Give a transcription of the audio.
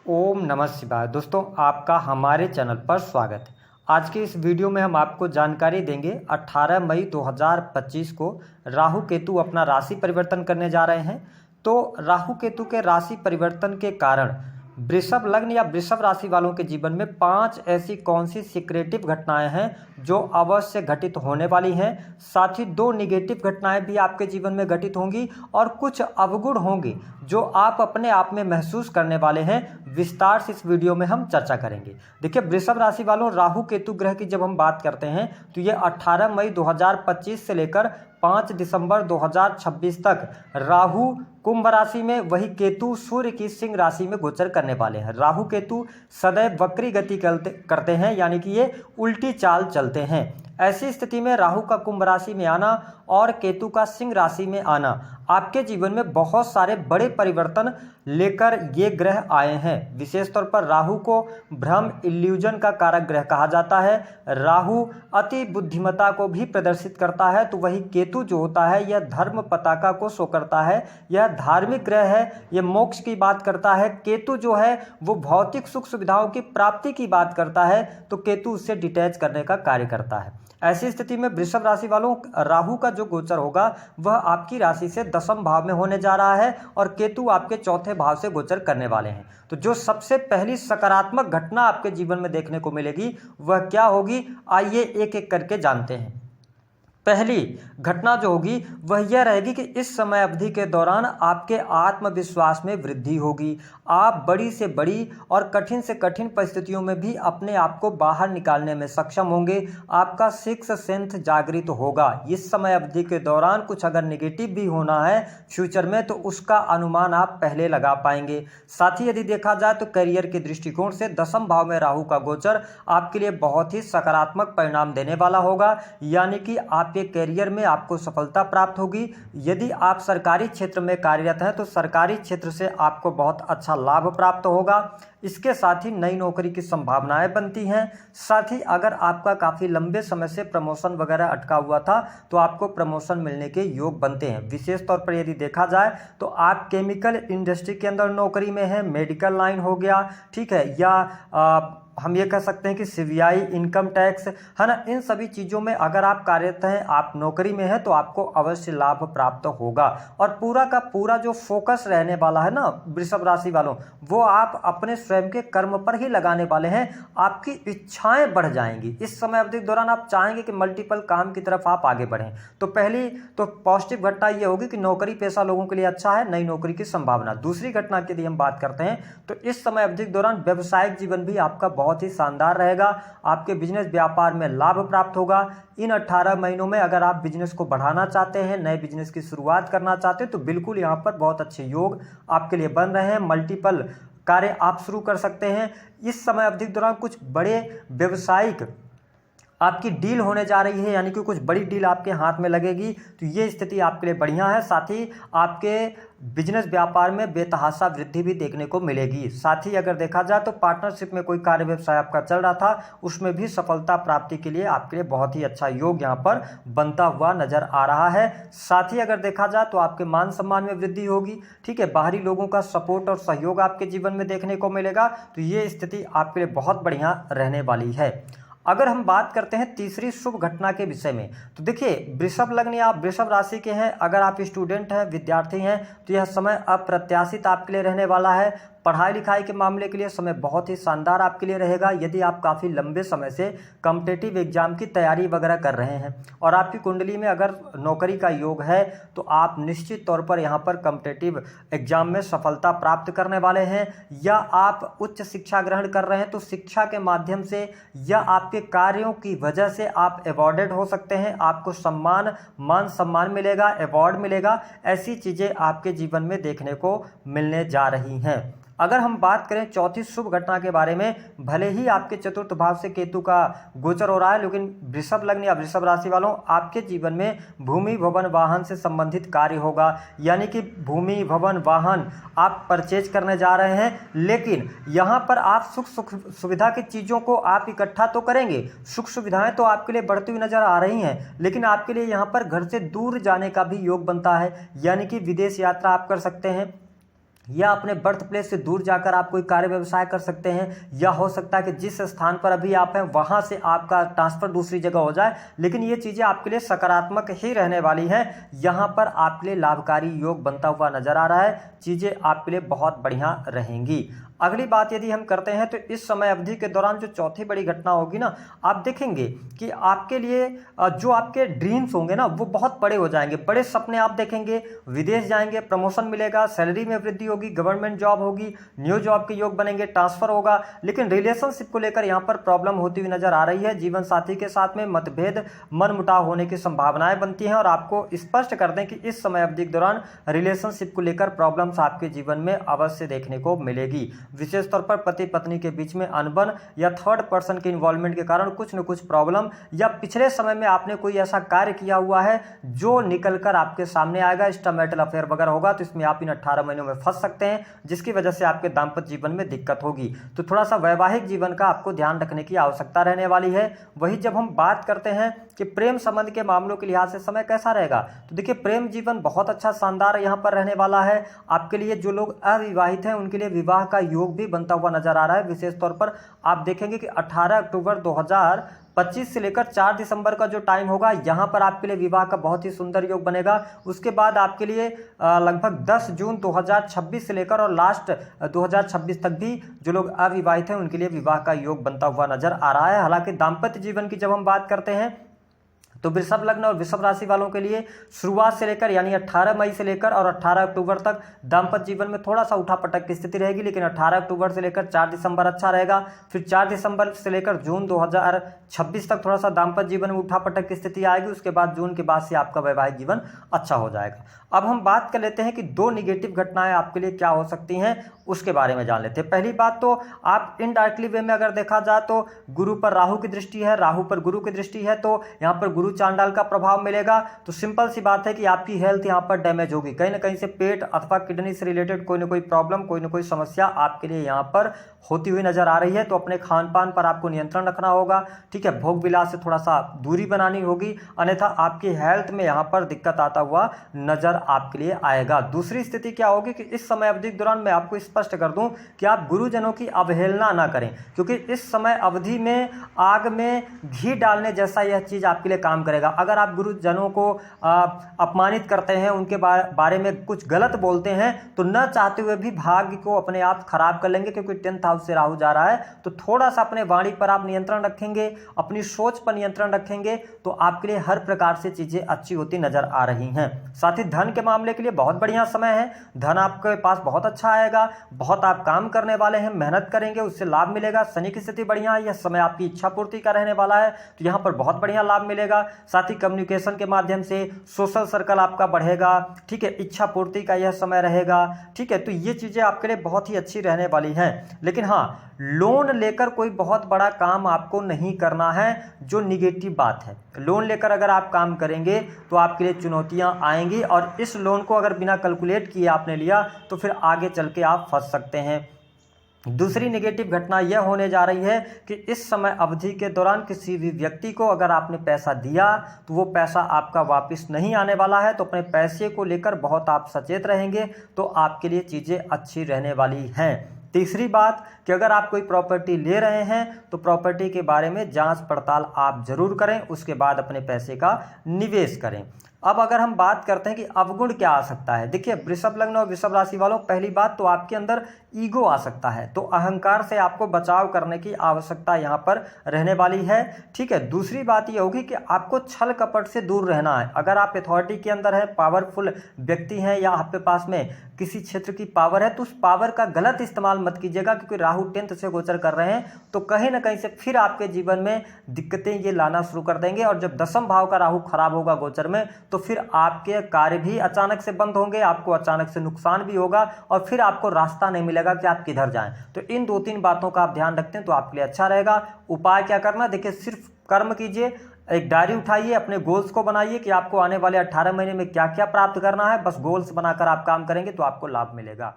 ओम नमः शिवाय। दोस्तों, आपका हमारे चैनल पर स्वागत है। आज के इस वीडियो में हम आपको जानकारी देंगे 18 मई 2025 को राहु केतु अपना राशि परिवर्तन करने जा रहे हैं। तो राहु केतु के राशि परिवर्तन के कारण वृषभ लग्न या वृषभ राशि वालों के जीवन में 5 ऐसी कौन सी सीक्रेटिव घटनाएं हैं जो अवश्य घटित होने वाली हैं। साथ ही 2 निगेटिव घटनाएं भी आपके जीवन में घटित होंगी और कुछ अवगुण होंगे जो आप अपने आप में महसूस करने वाले हैं। विस्तार से इस वीडियो में हम चर्चा करेंगे। देखिए, वृषभ राशि वालों, राहु केतु ग्रह की जब हम बात करते हैं तो ये 18 मई 2025 से लेकर 5 दिसंबर 2026 तक राहु कुंभ राशि में, वही केतु सूर्य की सिंह राशि में गोचर करने वाले हैं। राहु केतु सदैव वक्री गति करते हैं, यानी कि ये उल्टी चाल चलते हैं। ऐसी स्थिति में राहु का कुंभ राशि में आना और केतु का सिंह राशि में आना आपके जीवन में बहुत सारे बड़े परिवर्तन लेकर ये ग्रह आए हैं। विशेष तौर पर राहु को भ्रम, इल्यूजन का कारक ग्रह कहा जाता है। राहु अति बुद्धिमत्ता को भी प्रदर्शित करता है, तो वही केतु जो होता है यह धर्म पताका को शो करता है। यह धार्मिक ग्रह है, यह मोक्ष की बात करता है। केतु जो है वो भौतिक सुख सुविधाओं की प्राप्ति की बात करता है, तो केतु उससे डिटैच करने का कार्य करता है। ऐसी स्थिति में वृषभ राशि वालों, राहु का जो गोचर होगा वह आपकी राशि से 10वें भाव में होने जा रहा है और केतु आपके 4थे भाव से गोचर करने वाले हैं। तो जो सबसे पहली सकारात्मक घटना आपके जीवन में देखने को मिलेगी वह क्या होगी, आइए एक एक करके जानते हैं। पहली घटना जो होगी वह यह रहेगी कि इस समय अवधि के दौरान आपके आत्मविश्वास में वृद्धि होगी। आप बड़ी से बड़ी और कठिन से कठिन परिस्थितियों में भी अपने आप को बाहर निकालने में सक्षम होंगे। आपका सिक्स्थ सेंस जागृत होगा। इस समय अवधि के दौरान कुछ अगर नेगेटिव भी होना है फ्यूचर में तो उसका अनुमान आप पहले लगा पाएंगे। साथ ही यदि देखा जाए तो करियर के दृष्टिकोण से 10वें भाव में राहु का गोचर आपके लिए बहुत ही सकारात्मक परिणाम देने वाला होगा, यानी कि आप कैरियर में आपको सफलता प्राप्त होगी। यदि आप सरकारी क्षेत्र में कार्यरत हैं तो सरकारी क्षेत्र से आपको बहुत अच्छा लाभ प्राप्त होगा। इसके साथ ही नई नौकरी की संभावनाएं बनती हैं। साथ ही अगर आपका काफ़ी लंबे समय से प्रमोशन वगैरह अटका हुआ था तो आपको प्रमोशन मिलने के योग बनते हैं। विशेष तौर पर यदि देखा जाए तो आप केमिकल इंडस्ट्री के अंदर नौकरी में हैं, मेडिकल लाइन हो गया, ठीक है, या हम ये कह सकते हैं कि सीबीआई, इनकम टैक्स, है ना, इन सभी चीज़ों में अगर आप कार्यरत हैं, आप नौकरी में हैं तो आपको अवश्य लाभ प्राप्त होगा। और पूरा का पूरा जो फोकस रहने वाला है ना वृषभ राशि वालों, वो आप अपने स्वयं के कर्म पर ही लगाने वाले हैं। आपकी इच्छाएं बढ़ जाएंगी। इस समय अवधि के दौरान आप चाहेंगे कि मल्टीपल काम की तरफ आप आगे बढ़ें। तो पहली तो पॉजिटिव घटना ये होगी कि नौकरी पेशा लोगों के लिए अच्छा है, नई नौकरी की संभावना। दूसरी घटना की यदि हम बात करते हैं तो इस समय अवधि के दौरान व्यवसायिक जीवन भी आपका बहुत ही शानदार रहेगा। आपके बिजनेस व्यापार में लाभ प्राप्त होगा। इन 18 महीनों में अगर आप बिजनेस को बढ़ाना चाहते हैं, नए बिजनेस की शुरुआत करना चाहते हैं तो बिल्कुल यहाँ पर बहुत अच्छे योग आपके लिए बन रहे हैं। मल्टीपल कार्य आप शुरू कर सकते हैं। इस समय अवधि के दौरान कुछ बड़े व्यवसायिक आपकी डील होने जा रही है, यानी कि कुछ बड़ी डील आपके हाथ में लगेगी, तो ये स्थिति आपके लिए बढ़िया है। साथ ही आपके बिजनेस व्यापार में बेतहाशा वृद्धि भी देखने को मिलेगी। साथ ही अगर देखा जाए तो पार्टनरशिप में कोई कार्य व्यवसाय आपका चल रहा था उसमें भी सफलता प्राप्ति के लिए आपके लिए बहुत ही अच्छा योग यहाँ पर बनता हुआ नजर आ रहा है। साथ ही अगर देखा जाए तो आपके मान सम्मान में वृद्धि होगी, ठीक है, बाहरी लोगों का सपोर्ट और सहयोग आपके जीवन में देखने को मिलेगा। तो ये स्थिति आपके लिए बहुत बढ़िया रहने वाली है। अगर हम बात करते हैं तीसरी शुभ घटना के विषय में तो देखिए, वृषभ लग्न या वृषभ राशि के हैं, अगर आप स्टूडेंट हैं, विद्यार्थी हैं तो यह समय अप्रत्याशित आपके लिए रहने वाला है। पढ़ाई लिखाई के मामले के लिए समय बहुत ही शानदार आपके लिए रहेगा। यदि आप काफ़ी लंबे समय से कॉम्पिटिटिव एग्जाम की तैयारी वगैरह कर रहे हैं और आपकी कुंडली में अगर नौकरी का योग है तो आप निश्चित तौर पर यहाँ पर कॉम्पिटिटिव एग्जाम में सफलता प्राप्त करने वाले हैं। या आप उच्च शिक्षा ग्रहण कर रहे हैं तो शिक्षा के माध्यम से या आपके कार्यों की वजह से आप अवॉर्डेड हो सकते हैं। आपको सम्मान, मान सम्मान मिलेगा, अवॉर्ड मिलेगा। ऐसी चीज़ें आपके जीवन में देखने को मिलने जा रही हैं। अगर हम बात करें चौथी शुभ घटना के बारे में, भले ही आपके 4th भाव से केतु का गोचर हो रहा है, लेकिन वृषभ लग्न या वृषभ राशि वालों, आपके जीवन में भूमि, भवन, वाहन से संबंधित कार्य होगा। यानी कि भूमि, भवन, वाहन आप परचेज करने जा रहे हैं, लेकिन यहाँ पर आप सुख सुविधा की चीज़ों को आप इकट्ठा तो करेंगे। सुख सुविधाएं तो आपके लिए बढ़ती हुई नजर आ रही हैं, लेकिन आपके लिए यहाँ पर घर से दूर जाने का भी योग बनता है। यानी कि विदेश यात्रा आप कर सकते हैं, या अपने बर्थ प्लेस से दूर जाकर आप कोई कार्य व्यवसाय कर सकते हैं, या हो सकता है कि जिस स्थान पर अभी आप हैं वहां से आपका ट्रांसफर दूसरी जगह हो जाए। लेकिन ये चीज़ें आपके लिए सकारात्मक ही रहने वाली हैं। यहाँ पर आपके लिए लाभकारी योग बनता हुआ नजर आ रहा है, चीज़ें आपके लिए बहुत बढ़िया रहेंगी। अगली बात यदि हम करते हैं तो इस समय अवधि के दौरान जो चौथी बड़ी घटना होगी ना, आप देखेंगे कि आपके लिए जो आपके ड्रीम्स होंगे ना वो बहुत बड़े हो जाएंगे, बड़े सपने आप देखेंगे, विदेश जाएंगे, प्रमोशन मिलेगा, सैलरी में वृद्धि होगी, गवर्नमेंट जॉब होगी, न्यू जॉब के योग बनेंगे, ट्रांसफर होगा। लेकिन रिलेशनशिप को लेकर यहाँ पर प्रॉब्लम होती हुई नजर आ रही है। जीवन साथी के साथ में मतभेद, मनमुटाव होने की संभावनाएं बनती हैं और आपको स्पष्ट कर दें कि इस समय अवधि के दौरान रिलेशनशिप को लेकर प्रॉब्लम्स आपके जीवन में अवश्य देखने को मिलेगी। विशेष तौर पर पति पत्नी के बीच में अनबन या थर्ड पर्सन के इन्वॉल्वमेंट के कारण कुछ न कुछ प्रॉब्लम, या पिछले समय में आपने कोई ऐसा कार्य किया हुआ है जो निकलकर आपके सामने आएगा, एक्स्ट्रामैरिटल अफेयर वगैरह होगा, तो इसमें आप इन 18 महीनों में फंस सकते हैं, जिसकी वजह से आपके दाम्पत्य जीवन में दिक्कत होगी। तो थोड़ा सा वैवाहिक जीवन का आपको ध्यान रखने की आवश्यकता रहने वाली है। वही जब हम बात करते हैं कि प्रेम संबंध के मामलों के लिहाज से समय कैसा रहेगा, तो देखिए प्रेम जीवन बहुत अच्छा शानदार यहाँ पर रहने वाला है। आपके लिए जो लोग अविवाहित हैं उनके लिए विवाह का योग भी बनता हुआ नजर आ रहा है। विशेष तौर पर आप देखेंगे कि 18 अक्टूबर 2025 से लेकर 4 दिसंबर का जो टाइम होगा, यहाँ पर आपके लिए विवाह का बहुत ही सुंदर योग बनेगा। उसके बाद आपके लिए लगभग 10 जून 2026 से लेकर और लास्ट 2026 तक भी जो लोग अविवाहित हैं उनके लिए विवाह का योग बनता हुआ नजर आ रहा है। हालांकि दाम्पत्य जीवन की जब हम बात करते हैं तो वृषभ लग्न और वृषभ राशि वालों के लिए शुरुआत से लेकर यानी 18 मई से लेकर और 18 अक्टूबर तक दाम्पत्य जीवन में थोड़ा सा उठापटक की स्थिति रहेगी। लेकिन 18 अक्टूबर से लेकर 4 दिसंबर अच्छा रहेगा। फिर 4 दिसंबर से लेकर जून 2026 तक थोड़ा सा दाम्पत्य जीवन में उठापटक की स्थिति आएगी। उसके बाद जून के बाद से आपका वैवाहिक जीवन अच्छा हो जाएगा। अब हम बात कर लेते हैं कि 2 निगेटिव घटनाएं आपके लिए क्या हो सकती हैं, उसके बारे में जान लेते हैं। पहली बात तो आप इनडायरेक्टली वे में अगर देखा जाए तो गुरु पर राहु की दृष्टि है, राहु पर गुरु की दृष्टि है, तो यहाँ पर गुरु चांडाल का प्रभाव मिलेगा। तो सिंपल सी बात है कि आपकी हेल्थ यहाँ पर डैमेज होगी, कहीं ना कहीं से पेट अथवा किडनी से रिलेटेड कोई ना कोई प्रॉब्लम, कोई ना कोई समस्या आपके लिए यहाँ पर होती हुई नजर आ रही है। तो अपने खान पान पर आपको नियंत्रण रखना होगा, ठीक है, भोग विलास से थोड़ा सा दूरी बनानी होगी, अन्यथा आपकी हेल्थ में यहाँ पर दिक्कत आता हुआ नजर आपके लिए आएगा। दूसरी स्थिति क्या होगी कि इस समय अवधि के दौरान मैं आपको स्पष्ट कर दूं कि आप गुरुजनों की अवहेलना ना करें, क्योंकि इस समय अवधि में आग में घी डालने जैसा यह चीज आपके लिए काम करेगा। अगर आप गुरुजनों को अपमानित करते हैं, उनके बारे में कुछ गलत बोलते हैं, तो न चाहते हुए भी भाग्य को अपने आप खराब कर लेंगे, क्योंकि 10th हाउस से राहु जा रहा है। तो थोड़ा सा अपने वाणी पर आप नियंत्रण रखेंगे, अपनी सोच पर नियंत्रण रखेंगे, तो आपके लिए हर प्रकार से चीजें अच्छी होती नजर आ रही हैं। साथ ही धन के मामले के लिए बहुत बढ़िया समय है, धन आपके पास बहुत अच्छा आएगा, बहुत आप काम करने वाले हैं, मेहनत करेंगे, उससे लाभ मिलेगा। शनि की स्थिति बढ़िया है, यह समय आपकी इच्छा पूर्ति का रहने वाला है, तो यहाँ पर बहुत बढ़िया लाभ मिलेगा। साथ ही कम्युनिकेशन के माध्यम से सोशल सर्कल आपका बढ़ेगा, ठीक है, इच्छा पूर्ति का यह समय रहेगा, ठीक है, तो ये चीजें आपके लिए बहुत ही अच्छी रहने वाली हैं। लेकिन हाँ, लोन लेकर कोई बहुत बड़ा काम आपको नहीं करना है, जो निगेटिव बात है। लोन लेकर अगर आप काम करेंगे तो आपके लिए चुनौतियां आएंगी, और इस लोन को अगर बिना कैलकुलेट किए आपने लिया तो फिर आगे चल के आप फंस सकते हैं। दूसरी नेगेटिव घटना यह होने जा रही है कि इस समय अवधि के दौरान किसी भी व्यक्ति को अगर आपने पैसा दिया तो वो पैसा आपका वापस नहीं आने वाला है। तो अपने पैसे को लेकर बहुत आप सचेत रहेंगे तो आपके लिए चीज़ें अच्छी रहने वाली हैं। तीसरी बात कि अगर आप कोई प्रॉपर्टी ले रहे हैं तो प्रॉपर्टी के बारे में जांच पड़ताल आप जरूर करें, उसके बाद अपने पैसे का निवेश करें। अब अगर हम बात करते हैं कि अवगुण क्या आ सकता है, देखिए वृषभ लग्न और वृषभ राशि वालों, पहली बात तो आपके अंदर ईगो आ सकता है, तो अहंकार से आपको बचाव करने की आवश्यकता यहाँ पर रहने वाली है, ठीक है। दूसरी बात ये होगी कि आपको छल कपट से दूर रहना है। अगर आप अथॉरिटी के अंदर है, पावरफुल व्यक्ति हैं, या आपके पास में किसी क्षेत्र की पावर है, तो उस पावर का गलत इस्तेमाल मत कीजिएगा, क्योंकि राहु 10th से गोचर कर रहे हैं, तो कहीं ना कहीं से फिर आपके जीवन में दिक्कतें ये लाना शुरू कर देंगे। और जब 10th भाव का राहु खराब होगा गोचर में, तो फिर आपके कार्य भी अचानक से बंद होंगे, आपको अचानक से नुकसान भी होगा, और फिर आपको रास्ता नहीं मिलेगा कि आप किधर जाएं। तो इन 2-3 बातों का आप ध्यान रखते हैं तो आपके लिए अच्छा रहेगा। उपाय क्या करना, देखिए सिर्फ कर्म कीजिए, एक डायरी उठाइए, अपने गोल्स को बनाइए कि आपको आने वाले 18 महीने में क्या क्या प्राप्त करना है, बस गोल्स बनाकर आप काम करेंगे तो आपको लाभ मिलेगा।